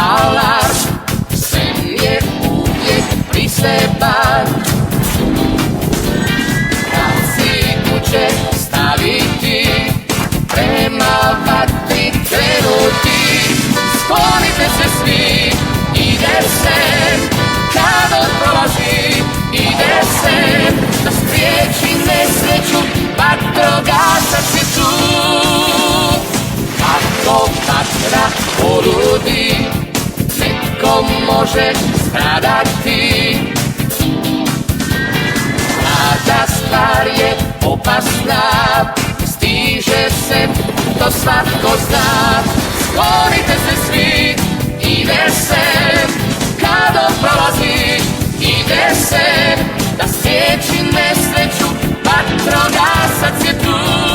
alarm, sem je uvijek pri seba. Kad si kuće staviti, prema vatri krenuti, sklonite se svi, ide se, kad on prolazi, ide se, da spriječi nesreću, vatrogasac je tu. Ako vatra poludi, netko može stradati. Tada stvar je opasna, stiže se, to svatko zna. Sklonite se svi, ide se, kad on prolazi, ide se, da spriječi nesreću, vatrogasac je tu.